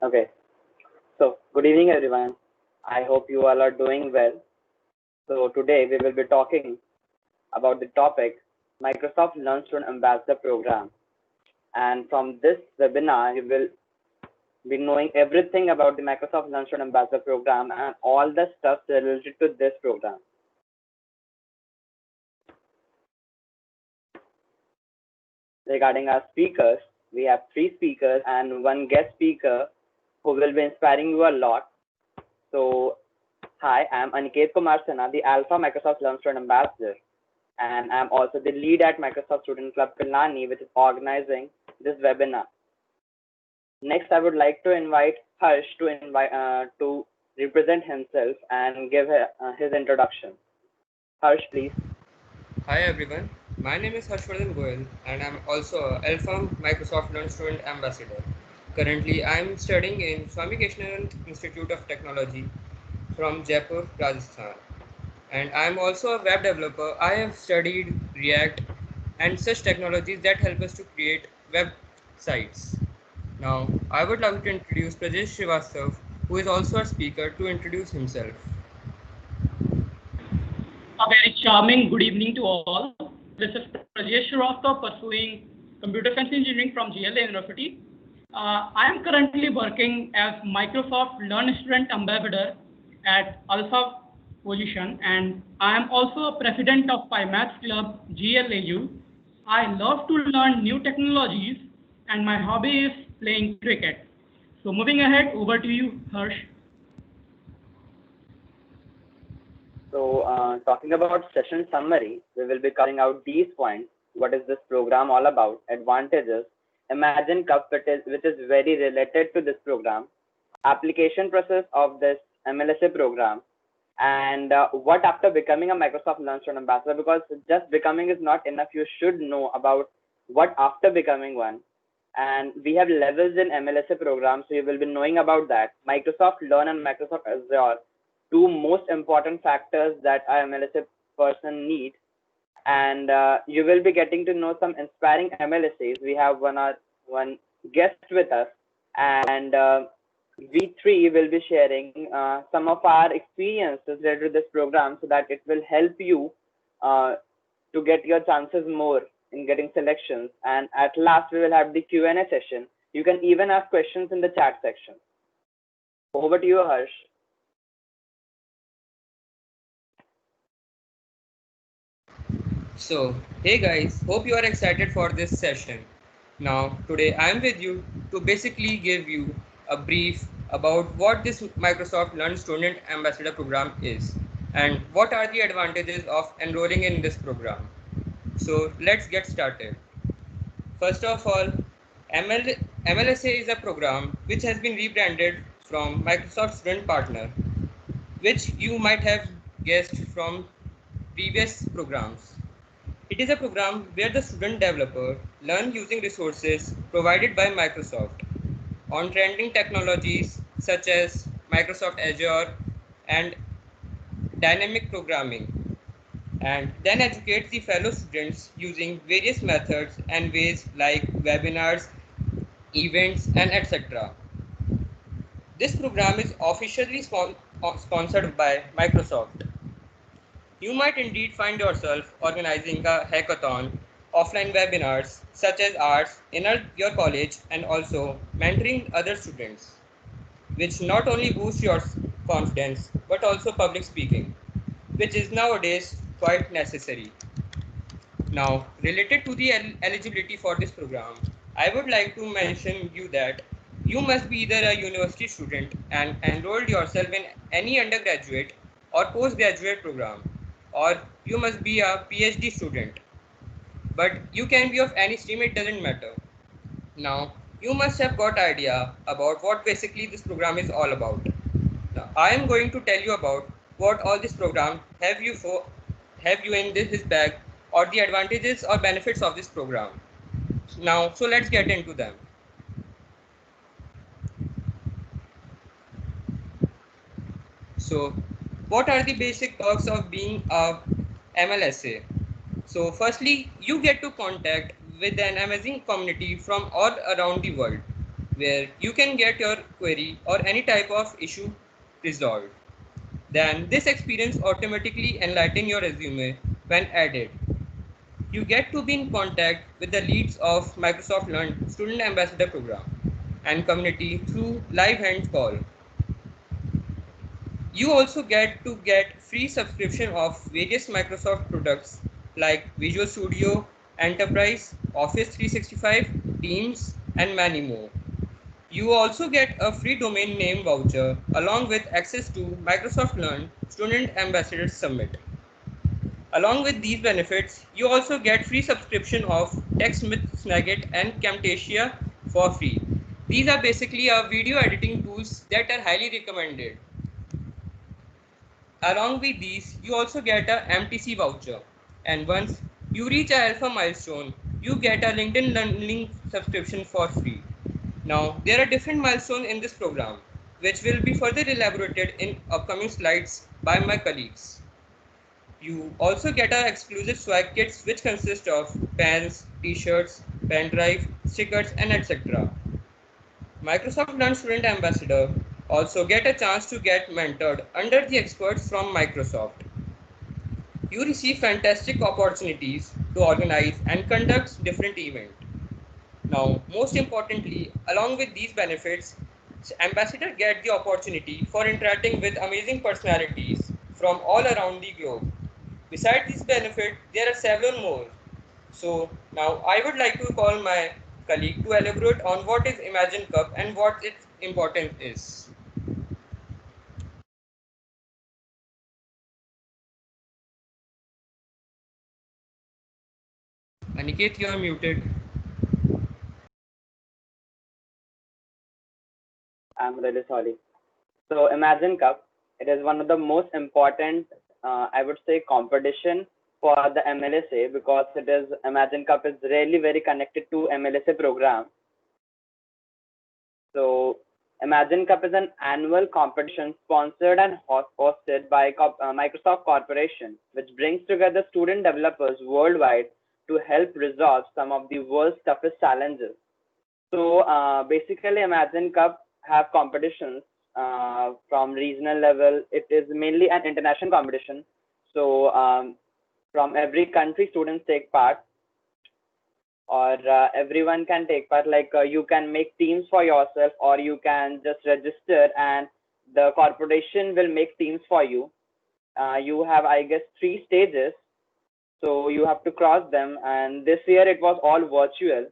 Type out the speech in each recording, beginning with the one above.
Okay, so good evening, everyone. I hope you all are doing well. So today we will be talking about the topic Microsoft Learn Student Ambassador Program. And from this webinar, you will be knowing everything about the Microsoft Learn Student Ambassador Program and all the stuff related to this program. Regarding our speakers, we have three speakers and one guest speaker who will be inspiring you a lot. So, hi, I'm Aniket Kumar Sinha, the Alpha Microsoft Learn Student Ambassador, and I'm also the lead at Microsoft Student Club Pilani, which is organizing this webinar. Next, I would like to invite Harsh to represent himself and give his introduction. Harsh, please. Hi everyone, my name is Harshvardhan Goyal and I'm also a Alpha Microsoft Learn Student Ambassador. Currently, I'm studying in Swami Keshanand Institute of Technology from Jaipur, Rajasthan. And I'm also a web developer. I have studied React and such technologies that help us to create websites. Now, I would like to introduce Prajesh Srivastav, who is also a speaker, to introduce himself. A very charming good evening to all. This is Prajesh Shrivastava pursuing computer science engineering from GLA University. I am currently working as Microsoft Learn Student Ambassador at Alpha position, and I am also a president of PyMaths Club GLAU. I love to learn new technologies, and my hobby is playing cricket. So moving ahead, over to you, Harsh. So, talking about session summary, we will be covering out these points. What is this program all about? Advantages. Imagine Cup, which is very related to this program. Application process of this MLSA program, and what after becoming a Microsoft Learn Student Ambassador, because just becoming is not enough. You should know about what after becoming one. And we have levels in MLSA program, so you will be knowing about that. Microsoft Learn and Microsoft Azure, two most important factors that a MLSA person needs. And you will be getting to know some inspiring MLSAs. We have one guest with us, and we three will be sharing some of our experiences related to this program so that it will help you uh, to get your chances more in getting selections. And at last, we will have the Q&A session. You can even ask questions in the chat section. Over to you, Harsh. So, hey guys, hope you are excited for this session. Now, today I am with you to basically give you a brief about what this Microsoft Learn Student Ambassador program is and what are the advantages of enrolling in this program. So, let's get started. First of all, MLSA is a program which has been rebranded from Microsoft Student Partner, which you might have guessed from previous programs. It is a program where the student developer learn using resources provided by Microsoft on trending technologies such as Microsoft Azure and dynamic programming, and then educate the fellow students using various methods and ways like webinars, events, and etc. This program is officially sponsored by Microsoft. You might indeed find yourself organizing a hackathon, offline webinars such as ours in your college, and also mentoring other students, which not only boosts your confidence but also public speaking, which is nowadays quite necessary. Now, related to the eligibility for this program, I would like to mention you that you must be either a university student and enrolled yourself in any undergraduate or postgraduate program, or you must be a PhD student. But you can be of any stream, it doesn't matter. Now, you must have got idea about what basically this program is all about. Now, I am going to tell you about what all this program have you in this bag, or the advantages or benefits of this program. Now, so let's get into them. So, what are the basic perks of being a MLSA? So, firstly, you get to contact with an amazing community from all around the world. where you can get your query or any type of issue resolved. Then this experience automatically enlighten your resume when added. You get to be in contact with the leads of Microsoft Learn Student Ambassador Program and community through live hand call. You also get free subscription of various Microsoft products like Visual Studio, Enterprise, Office 365, Teams, and many more. You also get a free domain name voucher along with access to Microsoft Learn Student Ambassador Summit. Along with these benefits, you also get free subscription of TechSmith, Snagit, and Camtasia for free. These are basically video editing tools that are highly recommended. Along with these, you also get a MTC voucher. And once you reach a alpha milestone, you get a LinkedIn Learning subscription for free. Now, there are different milestones in this program, which will be further elaborated in upcoming slides by my colleagues. You also get our exclusive swag kits, which consist of pens, t-shirts, pen drive, stickers, and etc. Microsoft Learn Student Ambassador also get a chance to get mentored under the experts from Microsoft. You receive fantastic opportunities to organize and conduct different events. Now, most importantly, along with these benefits, ambassador get the opportunity for interacting with amazing personalities from all around the globe. Besides this benefit, there are several more. So now I would like to call my colleague to elaborate on what is Imagine Cup and what its importance is. Aniket, you are muted. I'm really sorry. So Imagine Cup, it is one of the most important, I would say, competition for the MLSA because it is Imagine Cup is really very connected to MLSA program. So Imagine Cup is an annual competition sponsored and hosted by Microsoft Corporation, which brings together student developers worldwide to help resolve some of the world's toughest challenges. So basically, Imagine Cup have competitions from regional level. It is mainly an international competition. So from every country, students take part, or everyone can take part. Like you can make teams for yourself, or you can just register, and the corporation will make teams for you. You have, I guess, three stages. So you have to cross them. And this year it was all virtual,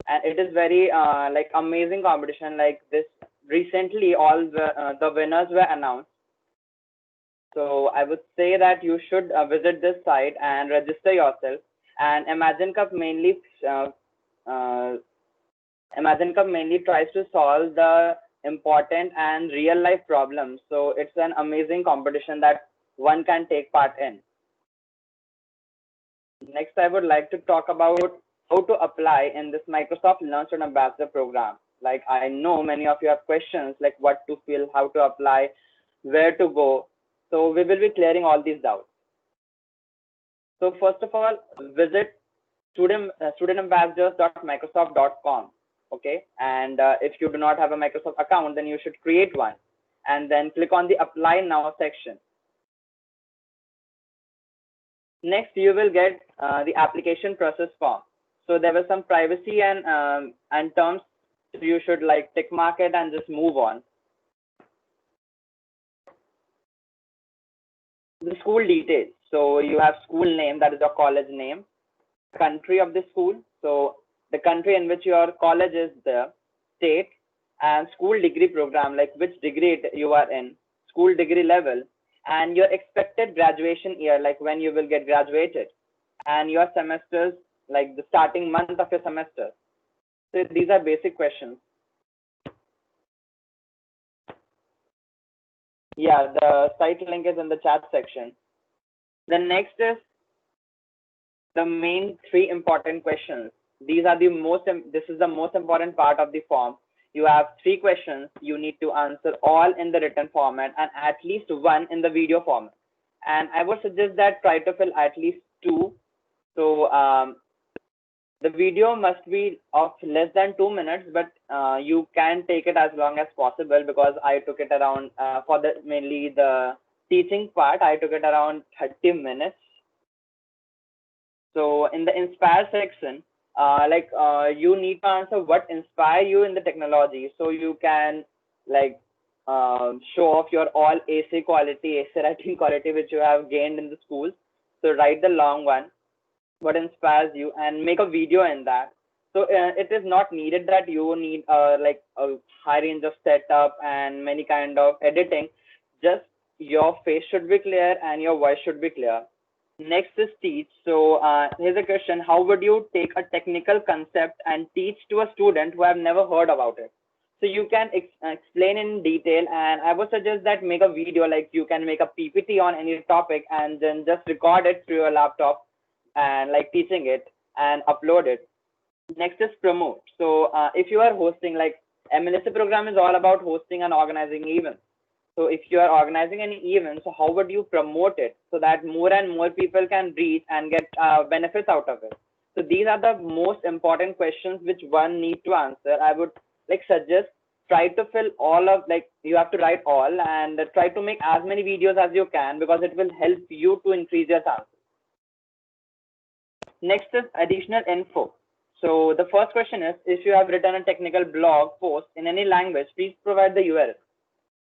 and it is very like amazing competition. Like this recently, all the winners were announced. So I would say that you should visit this site and register yourself. And uh, uh, Imagine Cup mainly tries to solve the important and real life problems. So it's an amazing competition that one can take part in. Next, I would like to talk about how to apply in this Microsoft Launch and Ambassador program. Like I know many of you have questions like what to fill, how to apply, where to go. So we will be clearing all these doubts. So first of all, visit studentambassadors.microsoft.com. Okay, and if you do not have a Microsoft account, then you should create one, and then click on the Apply Now section. Next, you will get the application process form. So there were some privacy and terms. So you should like tick mark it and just move on. The school details. So you have school name, that is your college name, country of the school. So the country in which your college is the state, and school degree program, like which degree you are in, school degree level, and your expected graduation year, like when you will get graduated, and your semesters, like the starting month of your semester. So these are basic questions. Yeah, the site link is in the chat section. The next is the main three important questions. These are the most, this is the most important part of the form. You have three questions. You need to answer all in the written format and at least one in the video format. And I would suggest that try to fill at least two. So The video must be of less than 2 minutes, but you can take it as long as possible, because I took it around for the mainly the teaching part. I took it around 30 minutes. So in the inspire section, you need to answer what inspire you in the technology. So you can like show off your all AC quality, AC writing quality which you have gained in the school. So write the long one, what inspires you, and make a video in that. So it is not needed that you need like a high range of setup and many kind of editing. Just your face should be clear and your voice should be clear. Next is teach. So here's a question: how would you take a technical concept and teach to a student who have never heard about it? So you can explain in detail, and I would suggest that make a video, like you can make a PPT on any topic and then just record it through your laptop and like teaching it and upload it. Next is promote. So if you are hosting, like MLSA program is all about hosting and organizing events. So if you are organizing any event, so how would you promote it so that more and more people can reach and get benefits out of it? So these are the most important questions which one need to answer. I would like suggest try to fill all of, like you have to write all, and try to make as many videos as you can, because it will help you to increase your chances. Next is additional info. So the first question is, if you have written a technical blog post in any language, please provide the URL.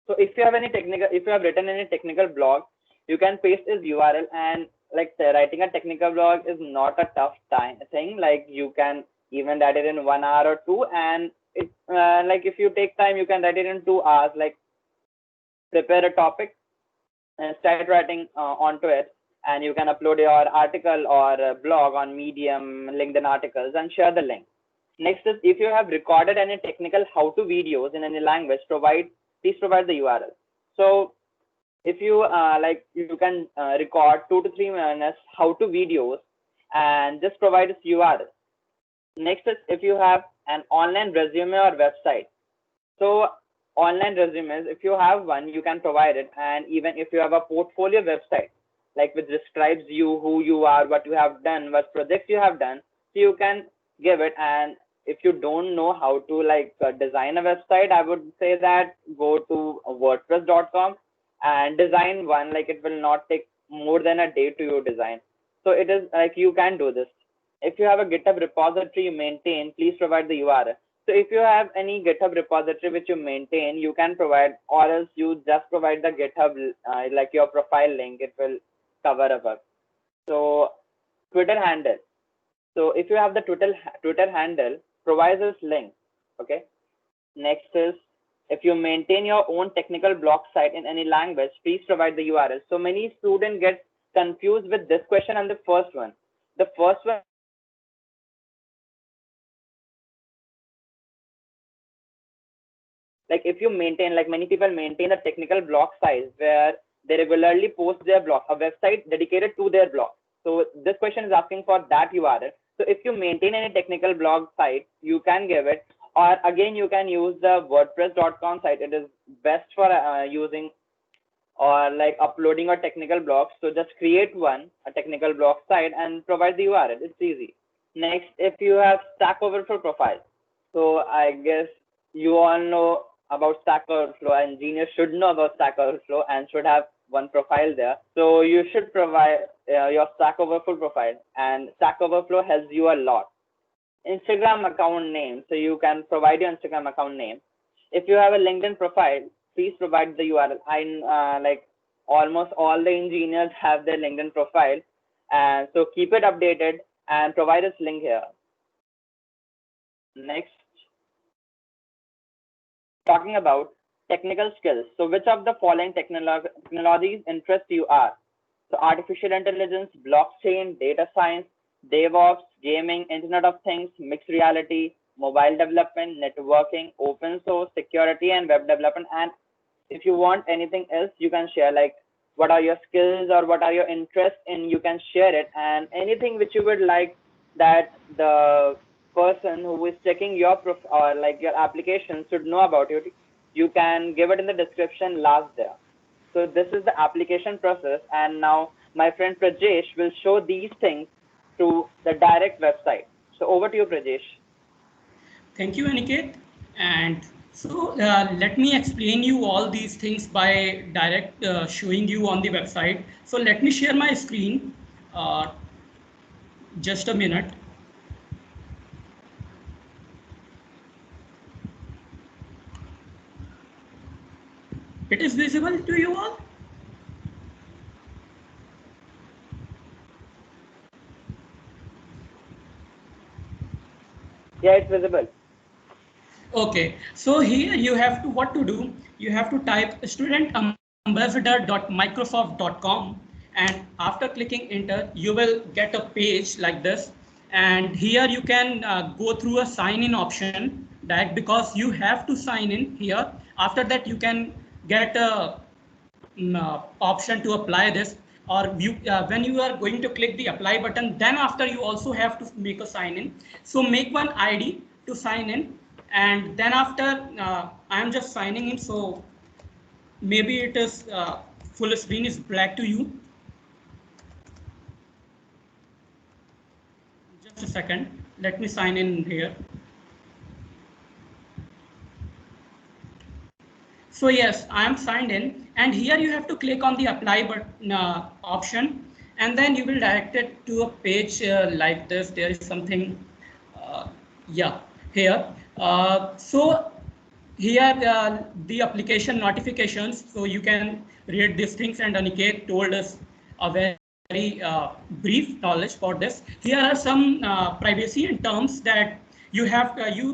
So if you have written any technical blog, you can paste this URL, and like writing a technical blog is not a tough thing. Like you can even write it in 1 hour or two, and it like if you take time, you can write it in 2 hours. Like prepare a topic and start writing onto it, and you can upload your article or blog on Medium, LinkedIn articles, and share the link. Next is, if you have recorded any technical how-to videos in any language, please provide the URL. So if you you can record 2 to 3 minutes how-to videos and just provide this URL. Next is, if you have an online resume or website. So online resumes, if you have one, you can provide it. And even if you have a portfolio website, like which describes you, who you are, what you have done, what projects you have done, so you can give it. And if you don't know how to design a website, I would say that go to wordpress.com and design one. Like it will not take more than a day to your design. So it is like you can do this. If you have a GitHub repository you maintain, please provide the URL. So if you have any GitHub repository which you maintain, you can provide, or else you just provide the GitHub like your profile link. It will cover up. So Twitter handle. So if you have the Twitter handle, provide this link. Okay. Next is, if you maintain your own technical blog site in any language, please provide the URL. So many students get confused with this question and the first one. The first one, like if you maintain, like many people maintain a technical blog site where they regularly post their blog, a website dedicated to their blog. So this question is asking for that URL. So if you maintain any technical blog site, you can give it, or again, you can use the wordpress.com site. It is best for using or like uploading a technical blog. So just create a technical blog site and provide the URL. It's easy. Next, if you have Stack Overflow profile. So I guess you all know about Stack Overflow. Engineers should know about Stack Overflow and should have one profile there. So you should provide your Stack Overflow profile, and Stack Overflow helps you a lot. Instagram account name. So you can provide your Instagram account name. If you have a LinkedIn profile, please provide the URL. I like almost all the engineers have their LinkedIn profile, and so keep it updated and provide this link here. Next, talking about technical skills. So which of the following technologies interest you are? So artificial intelligence, blockchain, data science, DevOps, gaming, Internet of Things, mixed reality, mobile development, networking, open source, security, and web development. And if you want anything else, you can share, like what are your skills or what are your interests in, you can share it. And anything which you would like that the person who is checking your or like your application should know about it, you can give it in the description last there. So this is the application process, and now my friend Prajesh will show these things to the direct website. So over to you, Prajesh. Thank you, Aniket. And so let me explain you all these things by direct showing you on the website. So let me share my screen. Uh, just a minute. It is visible to you all? Yeah, it's visible. Okay, so here you have to what to do. You have to type studentambassador.microsoft.com, and after clicking enter, you will get a page like this. And here you can go through a sign in option that because you have to sign in here. After that, you can get a option to apply this, or you when you are going to click the apply button, then after you also have to make a sign in. So make one id to sign in, and then after I am just signing in, so maybe it is full screen is black to you. Just a second, let me sign in here. So yes, I am signed in, and here you have to click on the apply button option, and then you will direct it to a page like this. There is something, uh, yeah, here. So here the application notifications. So you can read these things, and Aniket told us a very brief knowledge for this. Here are some privacy and terms that you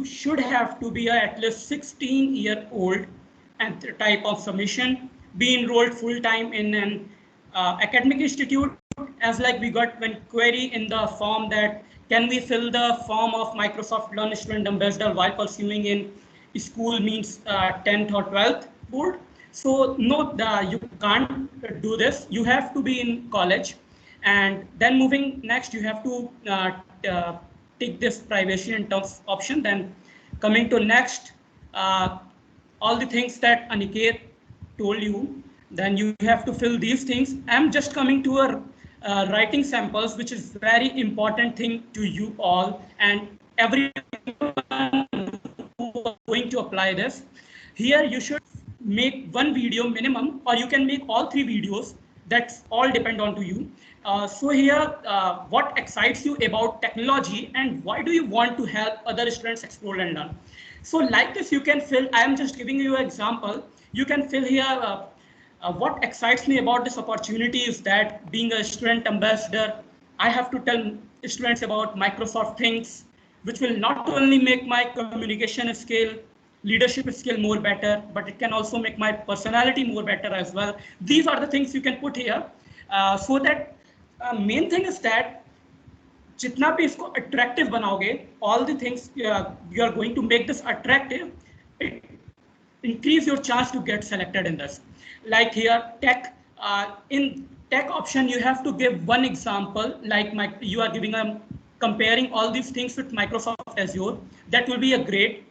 should have to be at least 16-year-old and the type of submission, be enrolled full time in an academic institute, as like we got one query in the form that can we fill the form of Microsoft Learn Student Ambassador while pursuing in school means 10th or 12th board. So no, you can't do this. You have to be in college. And then moving next, you have to take this privacy and terms option. Then coming to next, uh, all the things that Aniket told you, then you have to fill these things. I'm just coming to a writing samples, which is very important thing to you all and everyone who are going to apply this. Here you should make one video minimum, or you can make all three videos. That's all depend on to you. So here, what excites you about technology and why do you want to help other students explore and learn? So like this, you can fill, I am just giving you an example. You can fill here, what excites me about this opportunity is that being a student ambassador, I have to tell students about Microsoft things, which will not only make my communication skill, leadership skill more better, but it can also make my personality more better as well. These are the things you can put here, so that main thing is that जितना भी इसको attractive बनाओगे, all the things you are going to make this attractive, it increase your chance to get selected in this. Like here, tech, in tech option, you have to give one example, like you are giving a comparing all these things with Microsoft Azure. That will be a great.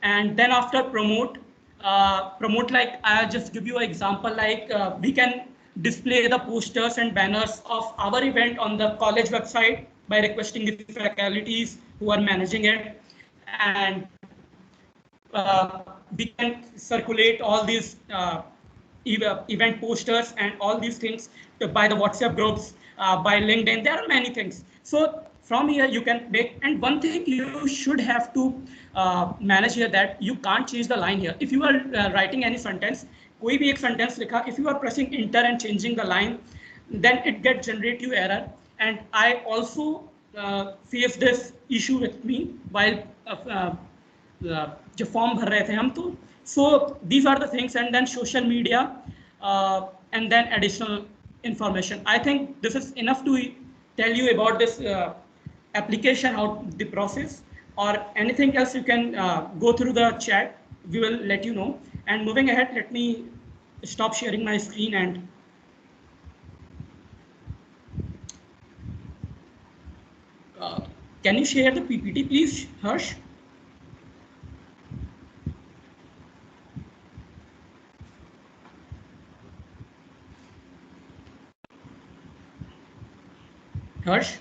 And then after promote, like I just give you an example, like we can display the posters and banners of our event on the college website by requesting the faculties who are managing it. And we can circulate all these event posters and all these things by the WhatsApp groups, by LinkedIn. There are many things. So from here you can make, and one thing you should have to manage here, that you can't change the line here. If you are writing any sentence, कोई भी एक sentence लिखा, if you are pressing enter and changing the line, then it gets generate you error. And I also face this issue with me while जो form भर रहे थे हम तो. So these are the things, and then social media, and then additional information. I think this is enough to tell you about this application, how the process, or anything else you can go through the chat. We will let you know. And moving ahead, let me stop sharing my screen and can you share the PPT, please, Harsh? Harsh?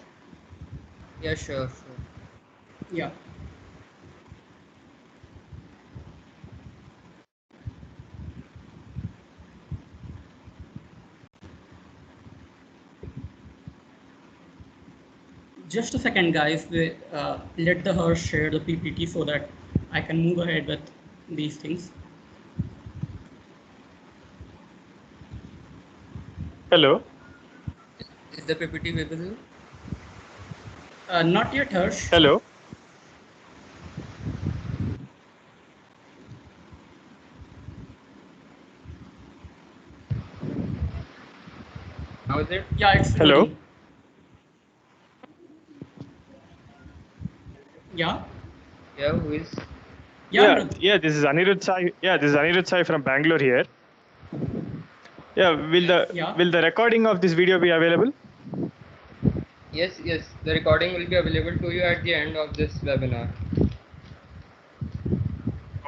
Yeah, sure, sure. Yeah. Just a second, guys. Let the Harsh share the PPT so that I can move ahead with these things. Hello. Is the PPT visible? Not yet, Harsh. Hello. How is it? Yeah, it's Hello. loading. Yeah. Yeah, who is? Yeah. Anirudh. Yeah. This is Anirudh Sai. Yeah, this is Anirudh Sai from Bangalore here. Yeah. Yeah. Will the recording of this video be available? Yes, yes. The recording will be available to you at the end of this webinar.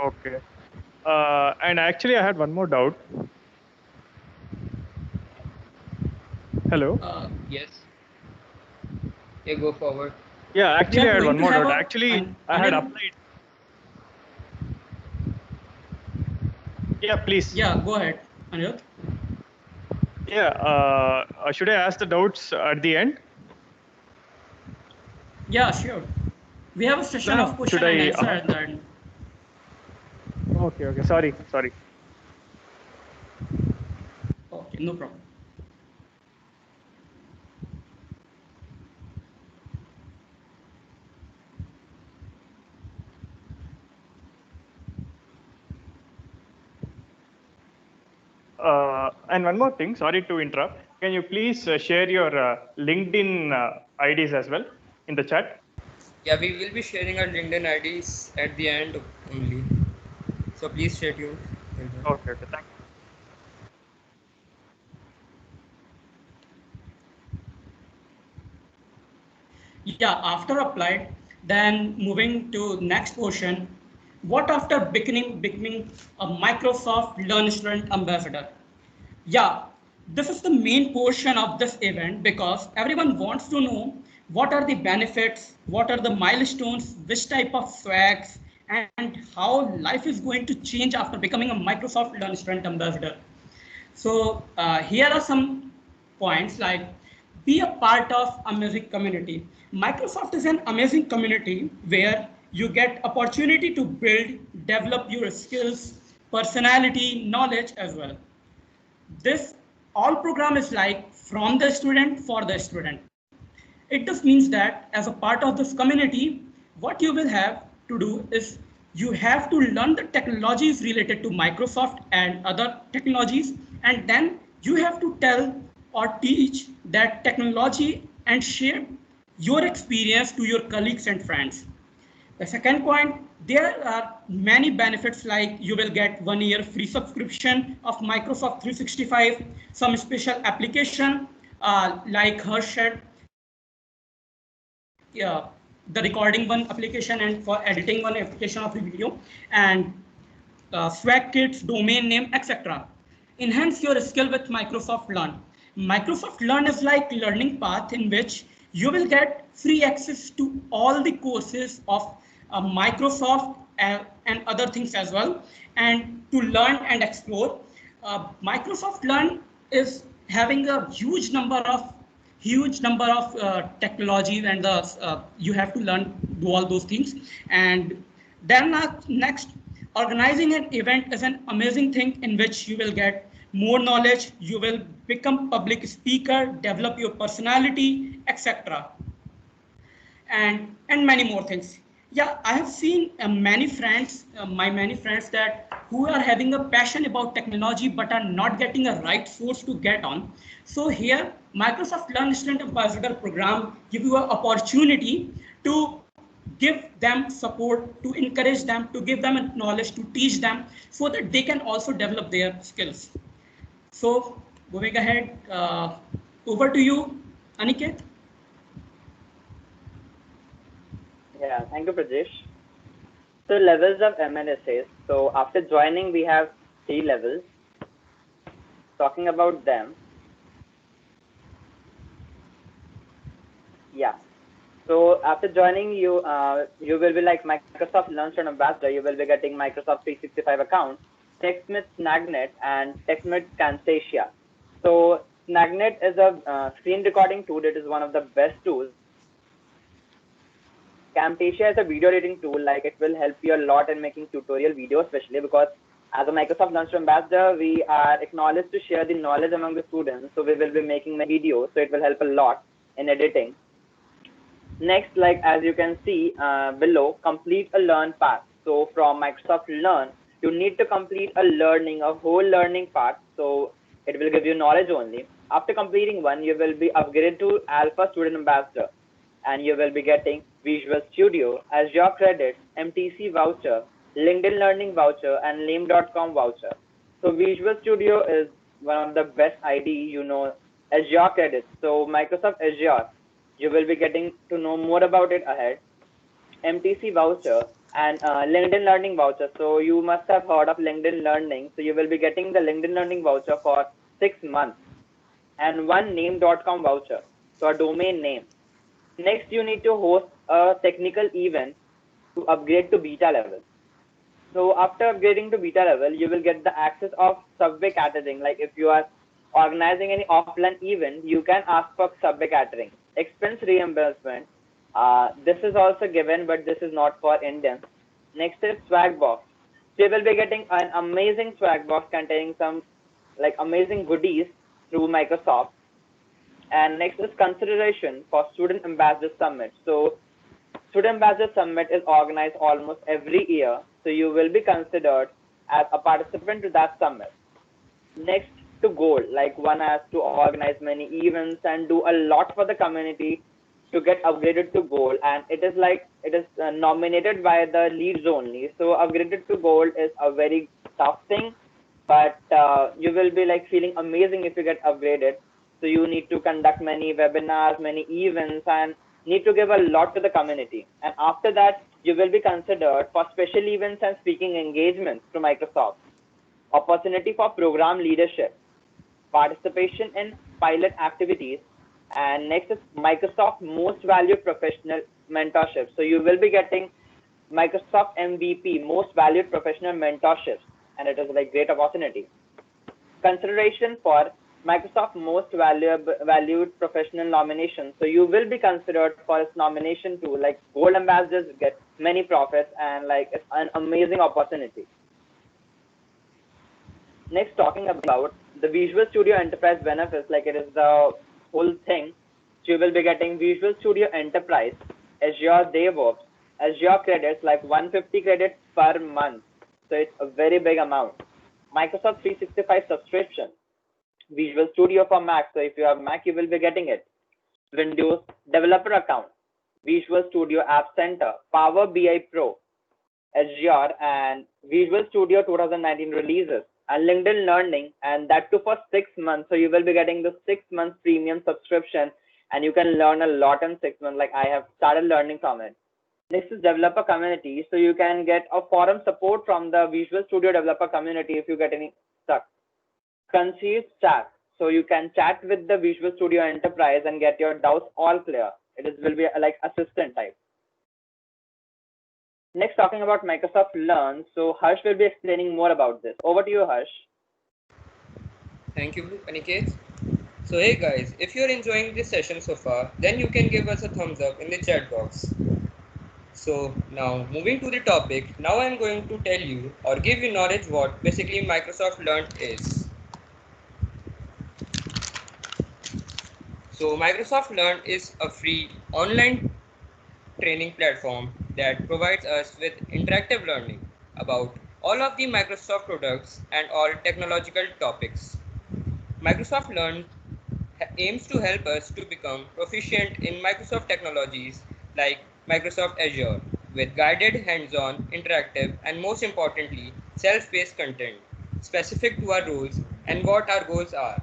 Okay. And actually, I had one more doubt. Hello. Yes. Yeah, go forward. Yeah. We Actually, are I had going one to more have doubt. a Actually, I had Anirudh. applied. Yeah. Please. Yeah, go ahead, Anirudh. Yeah. Should I ask the doubts at the end? Yeah, sure. We have a session of question Should and I? answer at the end. Okay. Okay. Sorry. Okay, no problem. And one more thing, sorry to interrupt. Can you please share your LinkedIn IDs as well in the chat? Yeah, we will be sharing our LinkedIn IDs at the end only. So please stay tuned. Okay, thank you. Yeah, after applied, then moving to next portion. What after becoming a Microsoft Learn Student Ambassador? Yeah, this is the main portion of this event because everyone wants to know what are the benefits, what are the milestones, which type of swags, and how life is going to change after becoming a Microsoft Learn Student Ambassador. So here are some points like be a part of amazing community. Microsoft is an amazing community where you get opportunity to build, develop your skills, personality, knowledge as well. This all program is like from the student for the student. It just means that as a part of this community, what you will have to do is you have to learn the technologies related to Microsoft and other technologies, and then you have to tell or teach that technology and share your experience to your colleagues and friends. The second point, there are many benefits like you will get 1 year free subscription of Microsoft 365, some special application like Hershad, the recording one application and for editing one application of the video, and swag kits, domain name, etc. Enhance your skill with Microsoft Learn. Microsoft Learn is like learning path in which you will get free access to all the courses of Microsoft and other things as well, and to learn and explore. Microsoft Learn is having a huge number of technologies and you have to learn do all those things. And then next, organizing an event is an amazing thing in which you will get more knowledge, you will become public speaker, develop your personality, etc, and many more things. Yeah, I have seen many friends that who are having a passion about technology but are not getting a right source to get on. So here, Microsoft Learn Student Ambassador program give you an opportunity to give them support, to encourage them, to give them knowledge, to teach them, so that they can also develop their skills. So moving ahead, over to you, Aniket. Yeah, thank you, Prajesh. So levels of MLSAs. So after joining, we have 3 levels. Talking about them. Yeah. So after joining, you will be like Microsoft Learn Student Ambassador. You will be getting Microsoft 365 account, TechSmith Snagnet, and TechSmith Camtasia. So Snagnet is a screen recording tool. It is one of the best tools. Camtasia is a video editing tool. Like it will help you a lot in making tutorial videos, especially because as a Microsoft Learn Ambassador, we are acknowledged to share the knowledge among the students. So we will be making videos. So it will help a lot in editing. Next, like as you can see below, complete a learn path. So from Microsoft Learn, you need to complete a whole learning path. So it will give you knowledge only. After completing one, you will be upgraded to Alpha Student Ambassador, and you will be getting Visual Studio, Azure credits, MTC voucher, LinkedIn Learning voucher, and Lame.com voucher. So Visual Studio is one of the best ID, Azure credits. So Microsoft Azure, you will be getting to know more about it ahead. MTC voucher and LinkedIn Learning voucher. So you must have heard of LinkedIn Learning. So you will be getting the LinkedIn Learning voucher for 6 months, and one name.com voucher. So a domain name. Next, you need to host a technical event to upgrade to beta level. So after upgrading to beta level, you will get the access of Subway catering. Like if you are organizing any offline event, you can ask for Subway catering. Expense reimbursement. This is also given, but this is not for Indians. Next is swag box. So you will be getting an amazing swag box containing some like amazing goodies through Microsoft. And next is consideration for Student Ambassador Summit. So Student Ambassador Summit is organized almost every year. So you will be considered as a participant to that summit. Next to gold, like one has to organize many events and do a lot for the community to get upgraded to gold. And it is nominated by the leads only. So upgraded to gold is a very tough thing, but you will be like feeling amazing if you get upgraded. So you need to conduct many webinars, many events, and need to give a lot to the community. And after that, you will be considered for special events and speaking engagements to Microsoft. Opportunity for program leadership, participation in pilot activities, and next is Microsoft Most Valued Professional Mentorship. So you will be getting Microsoft MVP, Most Valued Professional Mentorships, and it is like great opportunity. Consideration for Microsoft Most Valued Professional Nomination. So you will be considered for its nomination too. Like Gold Ambassadors get many profits, and like it's an amazing opportunity. Next, talking about the Visual Studio Enterprise benefits, like it is the whole thing. So you will be getting Visual Studio Enterprise, Azure DevOps, Azure credits, like 150 credits per month. So it's a very big amount. Microsoft 365 subscription, Visual Studio for Mac. So if you have Mac, you will be getting it. Windows developer account, Visual Studio App Center, Power BI Pro, Azure, and Visual Studio 2019 releases, and LinkedIn Learning, and that too for 6 months. So you will be getting the 6 months premium subscription, and you can learn a lot in 6 months. Like I have started learning from it. Next is developer community. So you can get a forum support from the Visual Studio developer community if you get any stuck. Concierge chat. So you can chat with the Visual Studio Enterprise and get your doubts all clear. Will be like assistant type. Next, talking about Microsoft Learn. So Harsh will be explaining more about this. Over to you, Harsh. Thank you, Aniket. So hey guys, if you're enjoying this session so far, then you can give us a thumbs up in the chat box. So now moving to the topic, now I'm going to tell you or give you knowledge what basically Microsoft Learn is. So Microsoft Learn is a free online training platform that provides us with interactive learning about all of the Microsoft products and all technological topics. Microsoft Learn aims to help us to become proficient in Microsoft technologies like Microsoft Azure with guided, hands-on, interactive, and most importantly, self-paced content specific to our roles and what our goals are.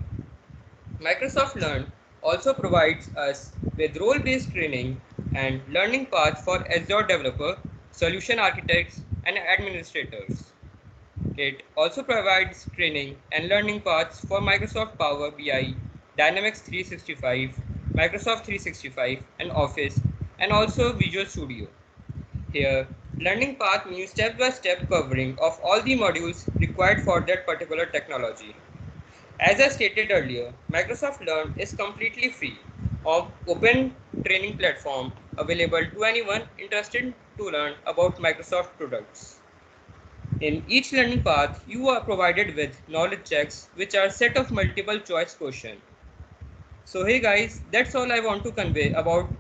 Microsoft Learn also provides us with role-based training and learning paths for Azure developer, solution architects, and administrators. It also provides training and learning paths for Microsoft Power BI, Dynamics 365, Microsoft 365, and Office, and also Visual Studio. Here, learning path means step-by-step covering of all the modules required for that particular technology. As I stated earlier, Microsoft Learn is completely free of open training platform available to anyone interested to learn about Microsoft products. In each learning path, you are provided with knowledge checks, which are set of multiple choice questions. So hey guys, that's all I want to convey about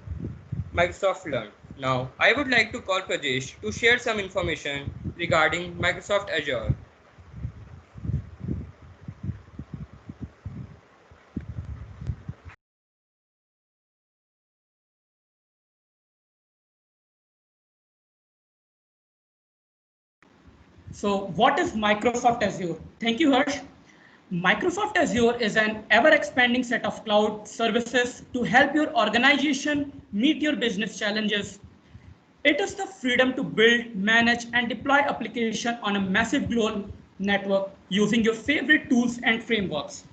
Microsoft Learn. Now, I would like to call Prajesh to share some information regarding Microsoft Azure. So what is Microsoft Azure? Thank you, Harsh. Microsoft Azure is an ever-expanding set of cloud services to help your organization meet your business challenges. It is the freedom to build, manage, and deploy application on a massive global network using your favorite tools and frameworks.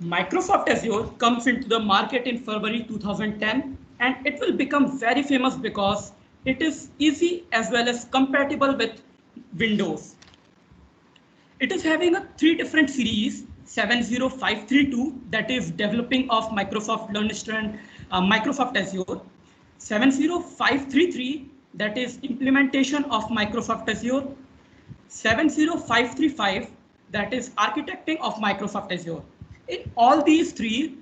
Microsoft Azure comes into the market in February 2010, and it will become very famous because it is easy as well as compatible with Windows. It is having a three different series, 70532, that is developing of Microsoft Learn Student, Microsoft Azure, 70533, that is implementation of Microsoft Azure, 70535, that is architecting of Microsoft Azure. In all these three,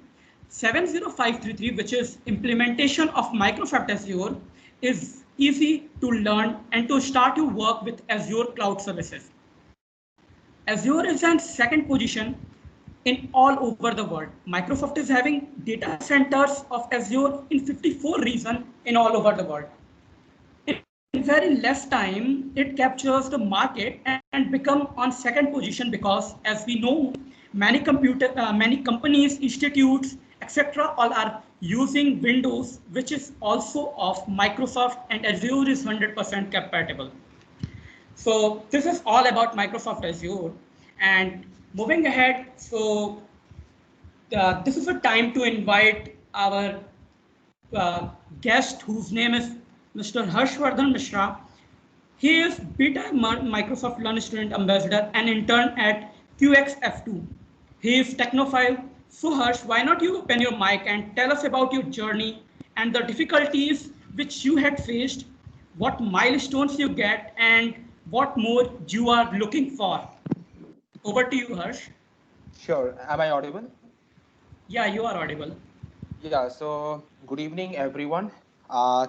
70533, which is implementation of Microsoft Azure, is easy to learn and to start your work with Azure Cloud Services. Azure is in second position in all over the world. Microsoft is having data centers of Azure in 54 regions in all over the world. In very less time, it captures the market and become on second position because, as we know, many companies, institutes, etc., all are using Windows, which is also of Microsoft, and Azure is 100% compatible. So this is all about Microsoft Azure. And moving ahead, so this is a time to invite our guest, whose name is Mr. Harshvardhan Mishra. He is Beta Microsoft Learn Student Ambassador and intern at QXF2. He is Technophile. So Harsh, why not you open your mic and tell us about your journey and the difficulties which you had faced, what milestones you get, and what more you are looking for. Over to you, Harsh. Sure. Am I audible? Yeah, you are audible. Yeah, so good evening, everyone.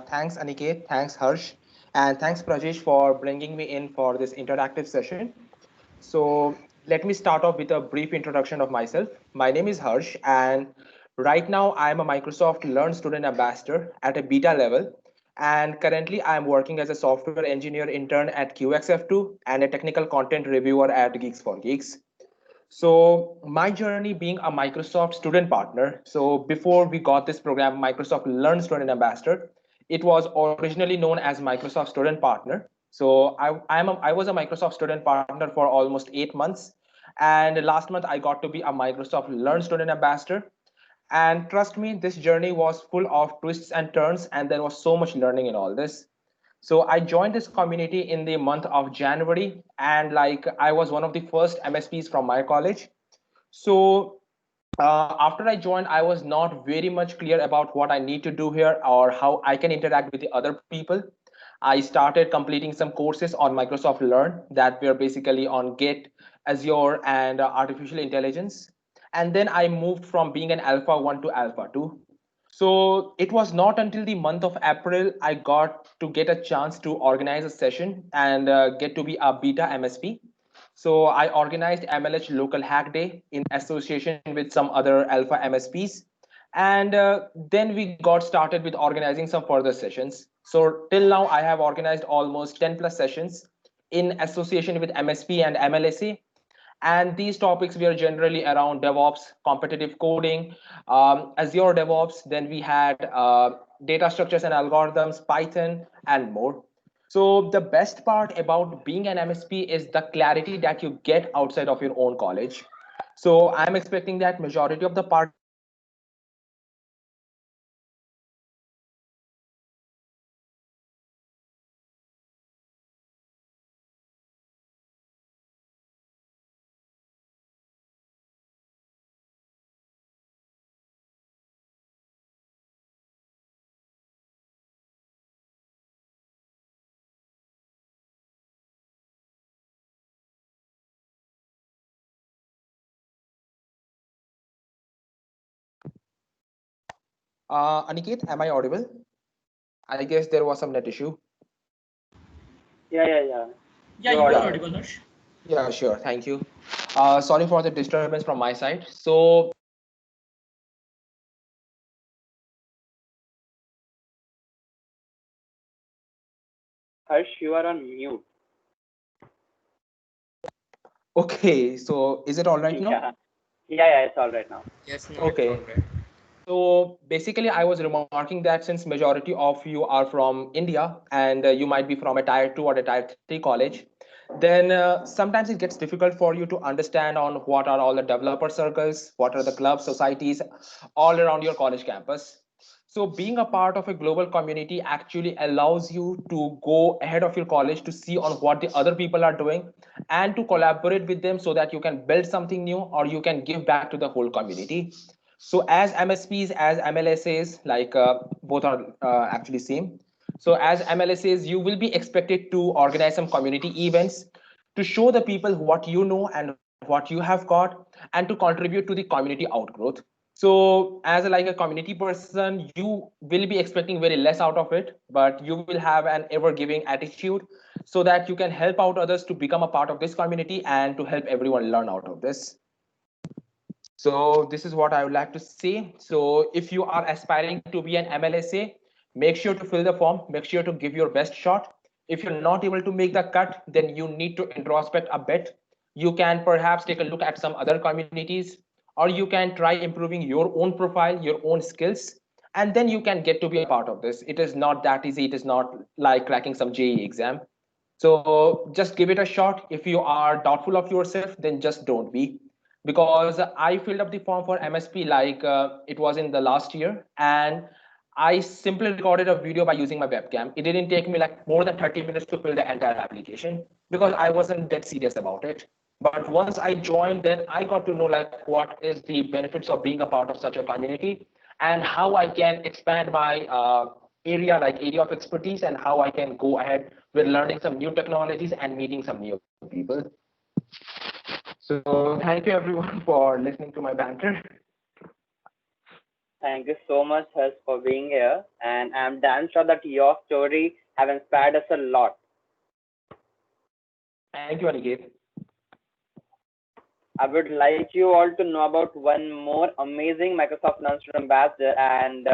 Thanks, Aniket. Thanks, Harsh. And thanks, Prajesh, for bringing me in for this interactive session. So let me start off with a brief introduction of myself. My name is Harsh, and right now I'm a Microsoft Learn Student Ambassador at a beta level. And currently I'm working as a software engineer intern at QXF2 and a technical content reviewer at Geeks for Geeks. So my journey being a Microsoft student partner. So before we got this program, Microsoft Learn Student Ambassador, it was originally known as Microsoft Student Partner. So I was a Microsoft student partner for almost 8 months. And last month I got to be a Microsoft Learn Student Ambassador. And trust me, this journey was full of twists and turns, and there was so much learning in all this. So I joined this community in the month of January, and like I was one of the first MSPs from my college. So after I joined, I was not very much clear about what I need to do here or how I can interact with the other people. I started completing some courses on Microsoft Learn that were basically on Git, Azure, and artificial intelligence. And then I moved from being an Alpha 1 to Alpha 2. So it was not until the month of April I got to get a chance to organize a session and get to be a beta MSP. So I organized MLH Local Hack Day in association with some other Alpha MSPs. And then we got started with organizing some further sessions. So till now, I have organized almost 10 plus sessions in association with MSP and MLSA. And these topics were generally around DevOps, competitive coding, Azure DevOps. Then we had data structures and algorithms, Python, and more. So the best part about being an MSP is the clarity that you get outside of your own college. So I'm expecting that majority of the participants Aniket, am I audible? I guess there was some net issue. Yeah. Yeah, You're you are audible. audible, Harsh. Yeah, sure. Thank you. Sorry for the disturbance from my side. So, Harsh, you are on mute. okay. So, is it all right now? Yeah. Yeah, it's all right now. Yes, now it's all Okay. right. So basically, I was remarking that since majority of you are from India and you might be from a tier 2 or a tier 3 college, then sometimes it gets difficult for you to understand on what are all the developer circles, what are the clubs, societies all around your college campus. So being a part of a global community actually allows you to go ahead of your college to see on what the other people are doing and to collaborate with them so that you can build something new or you can give back to the whole community. So as MSPs, as MLSAs, like both are actually same. So as MLSAs, you will be expected to organize some community events to show the people what you know and what you have got and to contribute to the community outgrowth. So as like a community person, you will be expecting very less out of it, but you will have an ever giving attitude so that you can help out others to become a part of this community and to help everyone learn out of this. So this is what I would like to say. So if you are aspiring to be an MLSA, make sure to fill the form, make sure to give your best shot. If you're not able to make the cut, then you need to introspect a bit. You can perhaps take a look at some other communities, or you can try improving your own profile, your own skills, and then you can get to be a part of this. It is not that easy. It is not like cracking some JEE exam. So just give it a shot. If you are doubtful of yourself, then just don't be. Because I filled up the form for MSP like it was in the last year, and I simply recorded a video by using my webcam. It didn't take me like more than 30 minutes to fill the entire application because I wasn't that serious about it. But once I joined, then I got to know like what is the benefits of being a part of such a community and how I can expand my area of expertise and how I can go ahead with learning some new technologies and meeting some new people. So thank you everyone for listening to my banter. Thank you so much, Harsh, for being here. And I'm damn sure that your story have inspired us a lot. Thank you, Aniket. I would like you all to know about one more amazing Microsoft Learn Student Ambassador, and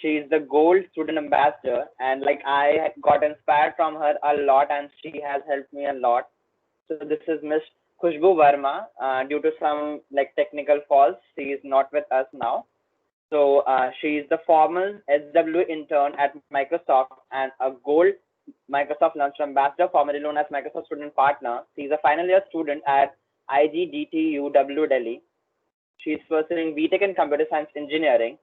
she's the Gold Student Ambassador. And like I got inspired from her a lot, and she has helped me a lot. So this is Miss Khushbu Verma. Due to some like technical faults, she is not with us now. So she is the former SW intern at Microsoft and a Gold Microsoft Lunch Ambassador, formerly known as Microsoft Student Partner. She is a final year student at IGDTUW Delhi. She is pursuing BTech in Computer Science Engineering.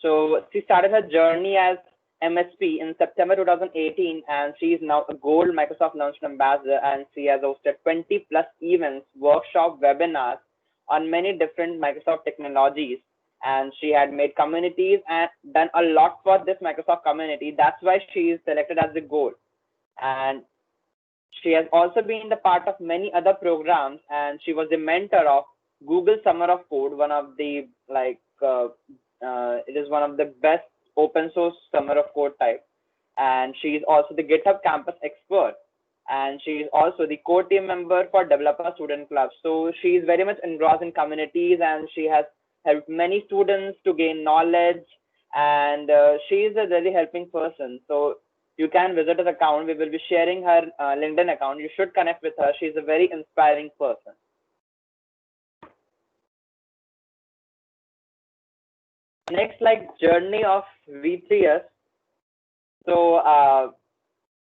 So she started her journey as MSP in September 2018, and she is now a Gold Microsoft Lunch Ambassador, and she has hosted 20 plus events, workshop, webinars on many different Microsoft technologies. And she had made communities and done a lot for this Microsoft community. That's why she is selected as the Gold. And she has also been the part of many other programs, and she was the mentor of Google Summer of Code, one of the it is one of the best open source summer of code type. And she is also the GitHub campus expert, and she is also the core team member for Developer Student Club. So she is very much engrossed in communities, and she has helped many students to gain knowledge, and she is a really helping person. So you can visit her account. We will be sharing her LinkedIn account. You should connect with her. She's a very inspiring person. Next, like journey of V3S. So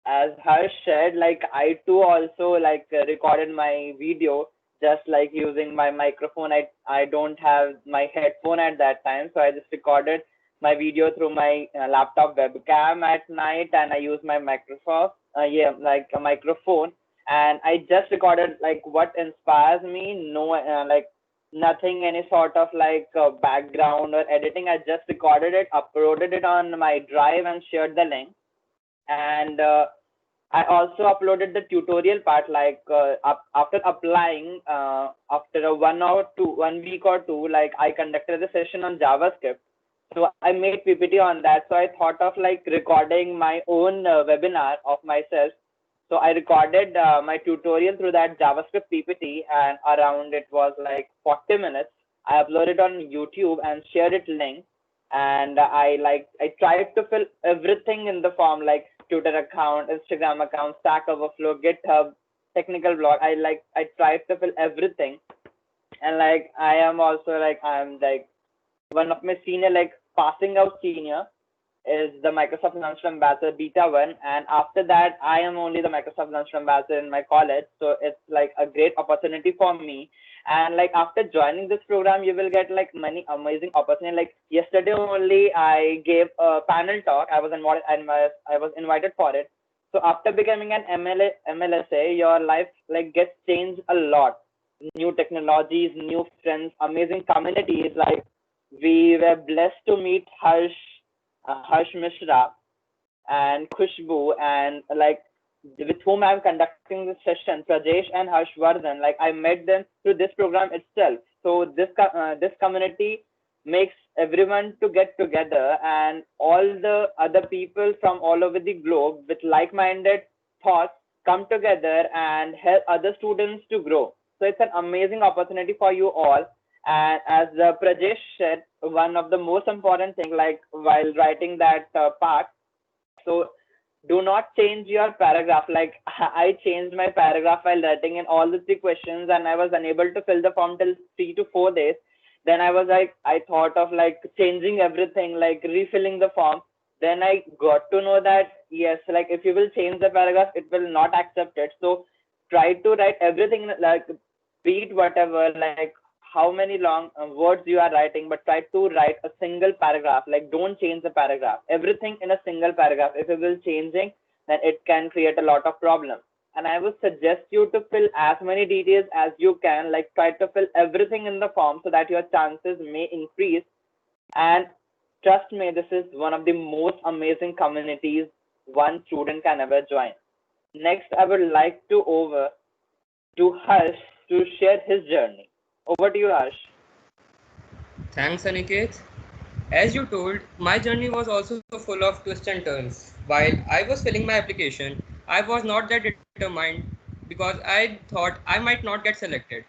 as Harsh shared, like I too also like recorded my video just like using my microphone. I don't have my headphone at that time, so I just recorded my video through my laptop webcam at night, and I use my microphone, like a microphone, and I just recorded like what inspires me. No, like nothing, any sort of like background or editing. I just recorded it, uploaded it on my drive, and shared the link. And I also uploaded the tutorial part, like after applying, after a 1 week or two, like I conducted a session on JavaScript. So I made PPT on that. So I thought of like recording my own webinar of myself. So I recorded my tutorial through that JavaScript PPT, and around it was like 40 minutes. I uploaded on YouTube and shared it link. And I tried to fill everything in the form, like Twitter account, Instagram account, Stack Overflow, GitHub, technical blog. I tried to fill everything. And like I'm like one of my senior, like passing out senior, is the Microsoft Launch Ambassador Beta 1. And after that, I am only the Microsoft Launch Ambassador in my college. So it's like a great opportunity for me. And like after joining this program, you will get like many amazing opportunities. Like yesterday only, I gave a panel talk. I was invited for it. So after becoming an MLSA, your life like gets changed a lot. New technologies, new friends, amazing communities. Like we were blessed to meet Harsh Mishra and Khushbu, and like with whom I'm conducting this session, Prajesh and Harshvardhan. Like I met them through this program itself. So this community makes everyone to get together, and all the other people from all over the globe with like-minded thoughts come together and help other students to grow. So it's an amazing opportunity for you all. And as Prajesh said, one of the most important thing, like while writing that part, so do not change your paragraph. Like I changed my paragraph while writing in all the three questions, and I was unable to fill the form till 3 to 4 days. Then I was like, I thought of like changing everything, like refilling the form. Then I got to know that yes, like if you will change the paragraph, it will not accept it. So try to write everything, like beat whatever, like how many long words you are writing, but try to write a single paragraph. Like don't change the paragraph, everything in a single paragraph. If you will changing, then it can create a lot of problems. And I would suggest you to fill as many details as you can, like try to fill everything in the form so that your chances may increase. And trust me, this is one of the most amazing communities one student can ever join. Next, I would like to over to Harsh to share his journey. Over to you, Harsh. Thanks, Aniket. As you told, my journey was also full of twists and turns. While I was filling my application, I was not that determined because I thought I might not get selected.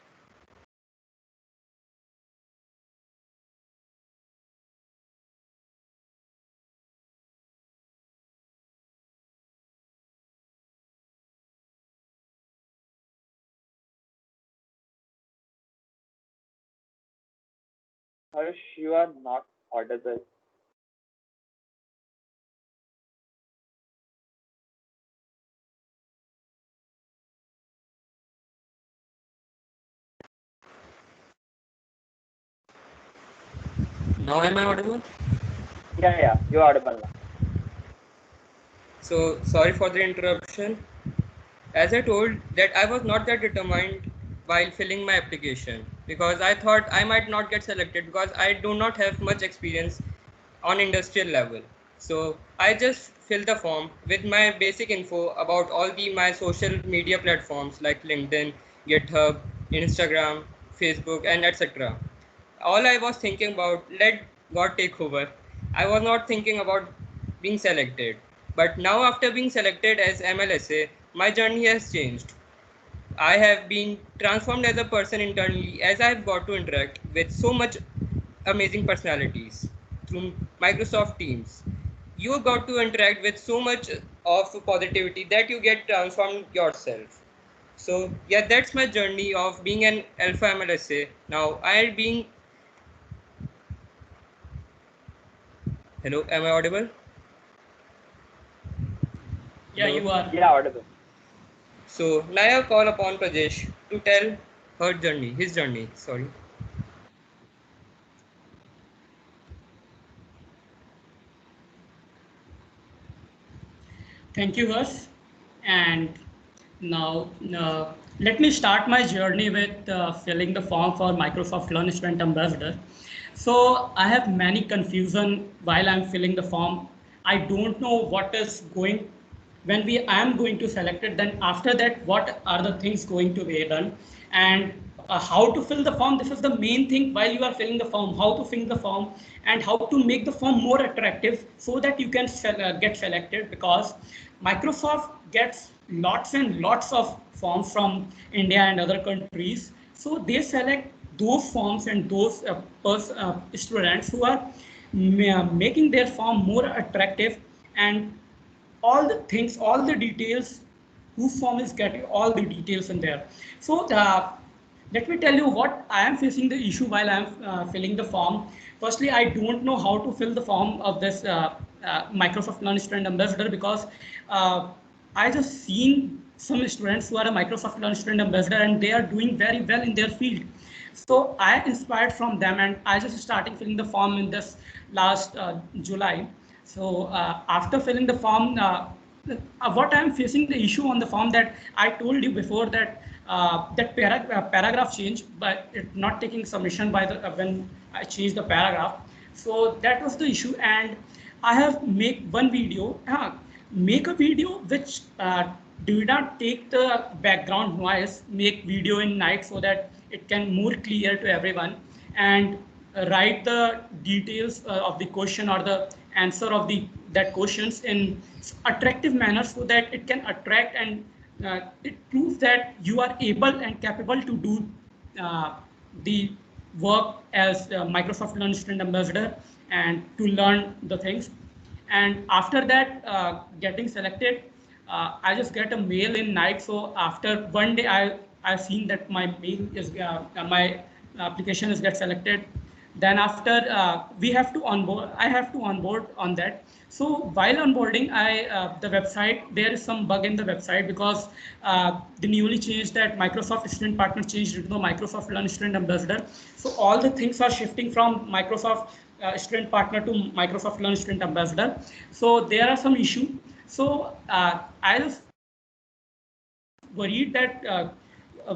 Harsh, you are not audible. Now am I audible? Yeah, you're audible now. So sorry for the interruption. As I told that I was not that determined while filling my application because I thought I might not get selected because I do not have much experience on industrial level. So I just filled the form with my basic info about all my social media platforms like LinkedIn, GitHub, Instagram, Facebook, and etc. All I was thinking about, let God take over. I was not thinking about being selected. But now after being selected as MLSA, my journey has changed. I have been transformed as a person internally as I've got to interact with so much amazing personalities through Microsoft Teams. You got to interact with so much of positivity that you get transformed yourself. So yeah, that's my journey of being an alpha MLSA. Now I'll being hello, am I audible? Yeah, Hello. you are. Yeah, audible. So now I call upon Prajesh to tell his journey. Sorry. Thank you, Harsh. And now, let me start my journey with filling the form for Microsoft Learn Student Ambassador. So I have many confusion while I'm filling the form. I don't know what is going when I am going to select it. Then after that, what are the things going to be done? And how to fill the form. This is the main thing while you are filling the form, how to fill the form and how to make the form more attractive so that you can get selected, because Microsoft gets lots and lots of forms from India and other countries. So they select those forms and those students who are making their form more attractive, and all the things, all the details, whose form is getting all the details in there. So let me tell you what I am facing the issue while I am filling the form. Firstly, I don't know how to fill the form of this Microsoft Learn Student Ambassador, because I just seen some students who are a Microsoft Learn Student Ambassador and they are doing very well in their field. So I inspired from them and I just started filling the form in this last July. So after filling the form, what I'm facing the issue on the form, that I told you before, that paragraph change, but it not taking submission by the when I changed the paragraph. So that was the issue, and I have make one video. Make a video which do not take the background noise. Make video in night so that it can more clear to everyone, and write the details of the question or the answer of the that questions in attractive manner so that it can attract, and it proves that you are able and capable to do the work as Microsoft Learn Student Ambassador and to learn the things. And after that, getting selected, I just get a mail in night. So after one day, I've seen that my mail is my application is get selected. Then after we have to onboard, I have to onboard on that. So while onboarding, the website, there is some bug in the website, because the newly changed that Microsoft Student Partner changed it to Microsoft Learn Student Ambassador. So all the things are shifting from Microsoft Student Partner to Microsoft Learn Student Ambassador. So there are some issue. So I was worried that